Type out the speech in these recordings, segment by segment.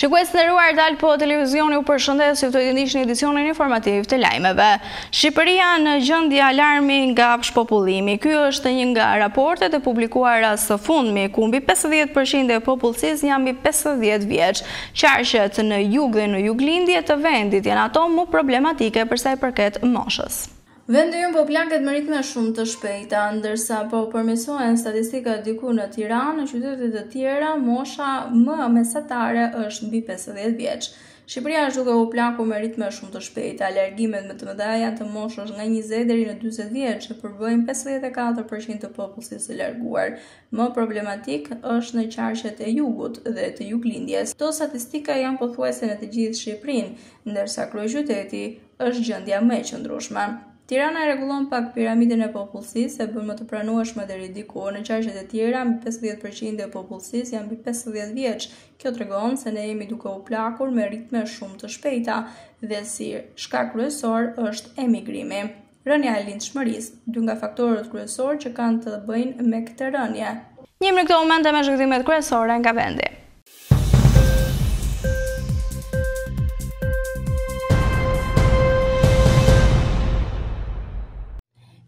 Shikues të nderuar, Dal Po Televizioni u përshëndes, ju të ndihni edicionin informativ të lajmeve. Shqipëria në gjendje alarmi nga shpopullimi. Ky është një nga raportet e publikuara së fundmi, ku mbi 50% e popullsisë janë mbi 50 vjeç. Qarqet në jug dhe në juglindje të vendit janë ato më problematike për sa i përket moshës. Vendi ynë po plaket me ritme shumë të shpejta, ndërsa po përmirësohen statistikat diku në Tiranë, në qytete të tjera mosha më mesatare është mbi 50 vjeç. Shqipëria është duke u plakur me ritme shumë të shpejta. Alargimet më të mëdha janë të moshës nga 20 deri në 40 vjeç, që përbëjnë 54% të popullsisë së larguar. Më problematik është në qarqet e jugut dhe të juglindjes. Këto statistika janë pothuajse në të gjithë Shqipërinë, ndërsa kryeqyteti është gjendja më e qëndrueshme. Tirana e rregullon pak piramidën e popullsisë, e bën më të pranueshme deri diku. Në qarqet e tjera, mbi 50% e popullsisë janë mbi 50 vjeç. Kjo tregon se ne jemi duke u plakur me ritme shumë të shpejta dhe si shkak kryesor është emigrimi. Rënja e lindshmërisë, dy nga faktorët kryesorë që kanë të bëjnë me këtë rënje. Njëmë në këto momente me zhgëtimet kryesore nga vendi.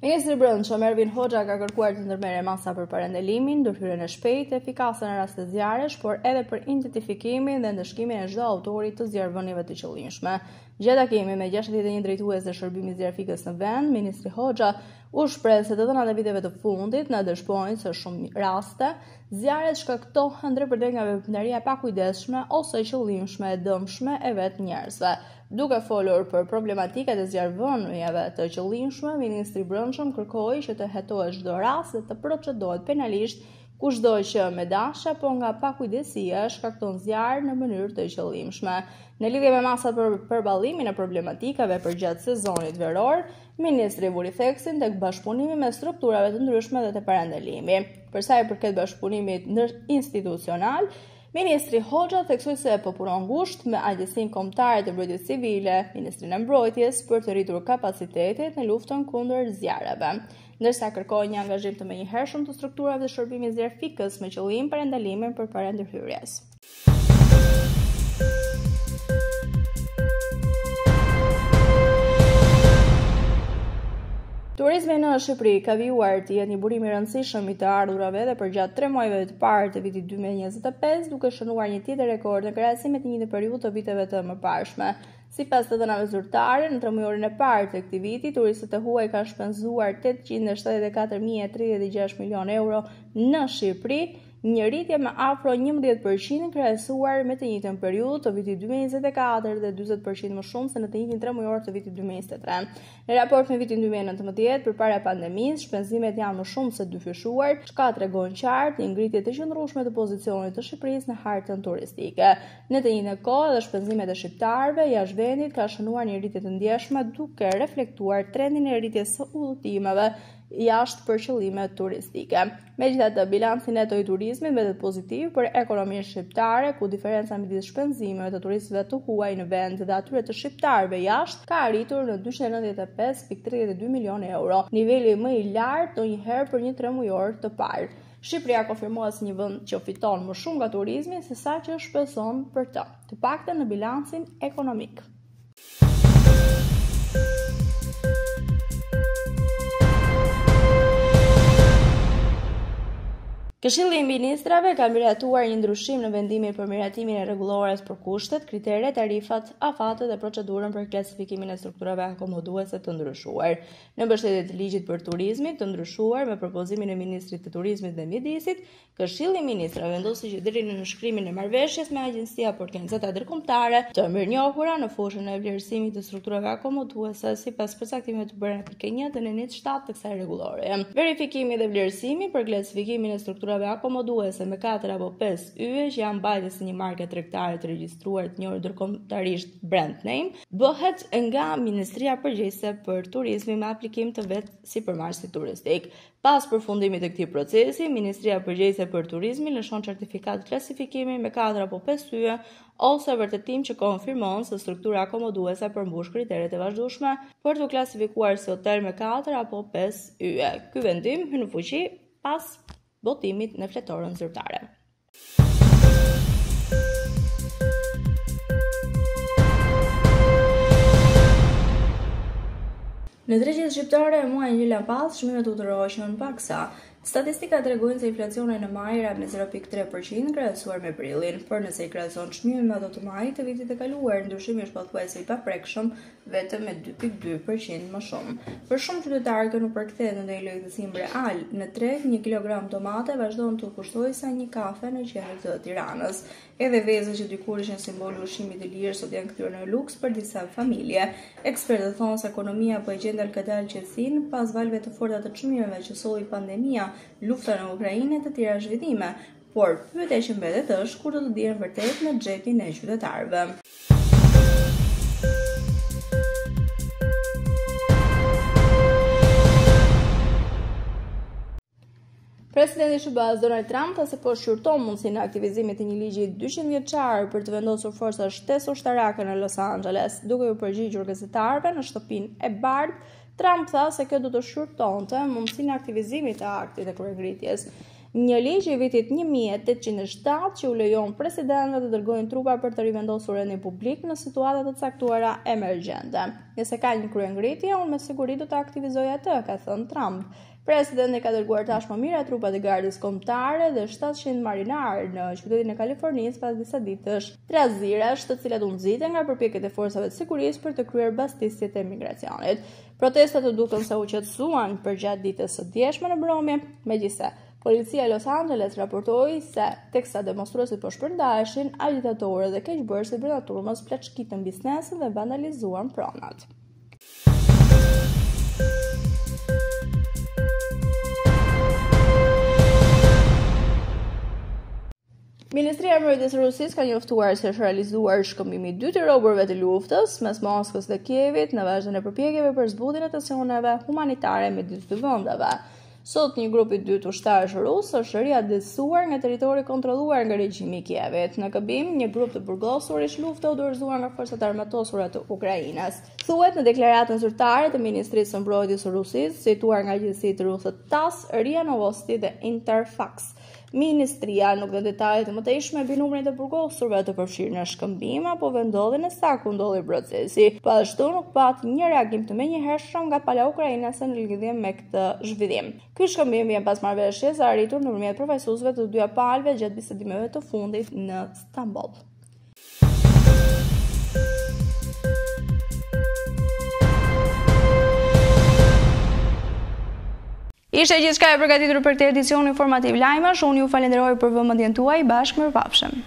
Ministri i Brendshëm Ervin Hoxha ka kërkuar të ndërmerrë masa për parandalimin, ndërhyrjen e shpejtë, efikase në raste zjarresh, por edhe për identifikimin dhe ndëshkimin e çdo autori të zjarrvënieve të qëllimshme. Gjatë takimit me 61 drejtues të shërbimit zjarfikës në vend, ministri Hoxha u shpreh se të dhënat e viteve të fundit na dëshpojnë se shumë raste zjarret shkaktohen drejtpërdrejt nga veprimtaria pa kujdesshme ose e qëllimshme e dëmshme e vetë njerëzve. Duke folur për problematikat e zjarrvënieve të qëllimshme, ministri i Brendshëm kërkoi që të hetohet çdo rast dhe të procedohet penalisht kushdo që me dashje apo nga pakujdesia shkakton zjarr në mënyrë të qëllimshme. Në lidhje me masat për përballimin e problematikave përgjatë sezonit veror, ministri vuri theksin tek bashkëpunimi me strukturave të ndryshme dhe të parandalimi. Për sa i përket bashkëpunimit institucional, ministri Hoxha theksoi se po punon ngushtë me Agjencinë Kombëtare të Mbrojtjes Civile, Ministrinë e Mbrojtjes për të rritur kapacitetet në luftën kundër zjarreve, ndërsa kërkoi një angazhim të menjëhershëm të strukturave të shërbimit zjarfikës me qëllim parandalimin përpara ndërhyrjes. Turizmi në Shqipëri ka vijuar të jetë një burim i rëndësishëm i të ardhurave dhe përgjatë 3 muajve të parë të vitit 2025, duke shënuar një tjetër rekord në krahasim me të njëjtën periudhë të viteve të mëparshme. Sipas të dhënave zyrtare, në 3 mujorin e parë të këtij viti, turistët e huaj kanë shpenzuar 874.036 milionë euro në Shqipëri, një rritje me afro 11% krahasuar me të njëjtën periudhë të vitit 2024 dhe 40% më shumë se në të njëjtin 3 mujor të vitit 2023. Në raport me vitin 2019, përpara pandemisë, shpenzimet janë më shumë se dyfishuar, çka tregon qartë një ngritje të qëndrueshme të pozicionit të Shqipërisë në hartën turistike. Në të njëjtën kohë, edhe shpenzimet e shqiptarëve jashtë vendit ka shënuar një rritje të ndjeshme duke reflektuar trendin e rritjes së udhëtimeve jashtë për qëllime turistike. Megjithatë, bilanci neto i turizmit mbetet pozitiv për ekonominë shqiptare, ku diferenca midis shpenzimeve të turistëve të huaj në vend dhe atyre të shqiptarëve jashtë ka arritur në 295.32 milionë euro, niveli më i lartë ndonjëherë për një 3 mujor të parë. Shqipëria konfirmohet si një vend që fiton më shumë nga turizmi se sa që shpenson për të paktën në bilancin ekonomik. Këshilli i Ministrave ka miratuar një ndryshim në vendimin për miratimin e rregullores për kushtet, kriteret, tarifat, afatet dhe procedurën për klasifikimin e strukturave akomoduese të ndryshuar. Në mbështetje të ligjit për turizmin të ndryshuar me propozimin e Ministrit të Turizmit dhe Mjedisit, Këshilli i Ministrave vendosi që deri në nënshkrimin e marrëveshjes me agjencia për organizata ndërkombëtare të mirënjohura në fushën e vlerësimit të strukturave akomoduese sipas përcaktimeve të bëra në pikën 1 të nenit 7 të kësaj rregullore. Verifikimi dhe vlerësimi për klasifikimin e strukturave akomoduese me 4 apo 5 yje që janë mbajtës së një marke tregtare të regjistruar të njohur ndërkombëtarisht brand name, bëhet nga Ministria Përgjegjëse për Turizmin me aplikim të vet si përmarrësi turistik. Pas përfundimit të këtij procesi, Ministria Përgjegjëse për Turizmin lëshon certifikat klasifikimi me 4 apo 5 yje ose vërtetim që konfirmon se struktura akomoduese përmbush kriteret e vazhdueshme për të klasifikuar si hotel me 4 apo 5 yje. Ky vendim hyn në fuqi pas votimit në fletorën zyrtare. Në tregjet shqiptare e muajin që lan pas, çmimet u ndërhoqën paksa. Statistikat tregojnë se inflacioni në maj ra me 0.3% krahasuar me prilin, por nëse i krahason çmimin me ato të majit të vitit të kaluar, ndryshimi është pothuajse i paprekshëm, vetëm me 2.2% më shumë. Për shumë qytetarë që nuk përkthehet në ndonjë lehtësim real, në treg 1 kilogram tomate vazhdon të kushtojë sa një kafe në qendër të Tiranës. Edhe vezët që dikur ishin simbol ushqimit të lirë sot janë kthyer në luks për disa familje. Ekspertët thonë se ekonomia po e gjen dalkadal qetësinë pas valve të forta të çmimeve që solli pandemia, lufta në Ukrainë e të tjera zhvillime, por pyetja që mbetet është kur do të dihen vërtet në xhepin e qytetarëve. Presidenti i SBA-s Donald Trump tha se po shqyrton mundësinë e aktivizimit të një ligji 200 vjeçar për të vendosur forca shtesë ushtarake në Los Angeles. Duke u përgjigjur gazetarëve në shtëpinë e bardhë, Trump tha se kjo do të shqyrtonte mundësinë e aktivizimit të aktit të kryengritjes. Një ligj i vitit 1807 që u lejon presidentëve të dërgojnë trupa për të rivendosur rendin publik në situata të caktuara emergjente. Nëse ka një kryengritje, unë me siguri do të aktivizoj atë, ka thënë Trump. Presidenti ka dërguar tashmë mira trupat e gardës kombëtare dhe 700 marinarë në qytetin e Kalifornisë pas disa ditësh trazirash, të cilat u nxitën nga përpjekjet e forcave të sigurisë për të kryer bastisjet e migracionit. Protestat u dukën se u qetësuan përgjatë ditës së djeshme në mbrëmje, megjithëse policia e Los Angeles raportoi se teksa demonstruesit po shpërndaheshin, agitatorët dhe keqbërësit brenda turmës plaçkitën biznesin dhe vandalizuan pronat. Ministria e Mbrojtjes së Rusisë ka njoftuar se është realizuar shkëmbimi i dytë i robërve të luftës mes Moskës dhe Kievit në vazhdim të përpjekjeve për zbutjen e tensioneve humanitare midis dy vendeve. Sot një grup i dytë ushtarësh rus është riadresuar nga territori kontrolluar nga regjimi i Kievit. Në këmbim, një grup të burgosur ish lufte u dorëzuar nga forcat armatosura të Ukrainës. Thuhet në deklaratën zyrtare të Ministrisë së Mbrojtjes së Rusisë, cituar nga agjencitë ruse TASS, RIA Novosti dhe Interfax. Ministria nuk dhe detajet të mëtejshme mbi numrin të burgosurve të përfshirë në shkëmbim apo vendodhen e sa ku ndodhi procesi. Po ashtu nuk pat një reagim të menjëhershëm nga pala ukrainase në lidhje me këtë zhvillim. Ky shkëmbim vjen pas marrëveshjes së arritur nëpërmjet përfaqësuesve të dyja palëve gjatë bisedimeve të fundit në Stamboll. Ishte gjithçka e përgatitur për këtë edicion informativ lajmesh. Unë ju falenderoj për vëmendjen tuaj. Bashkë mirëpafshim.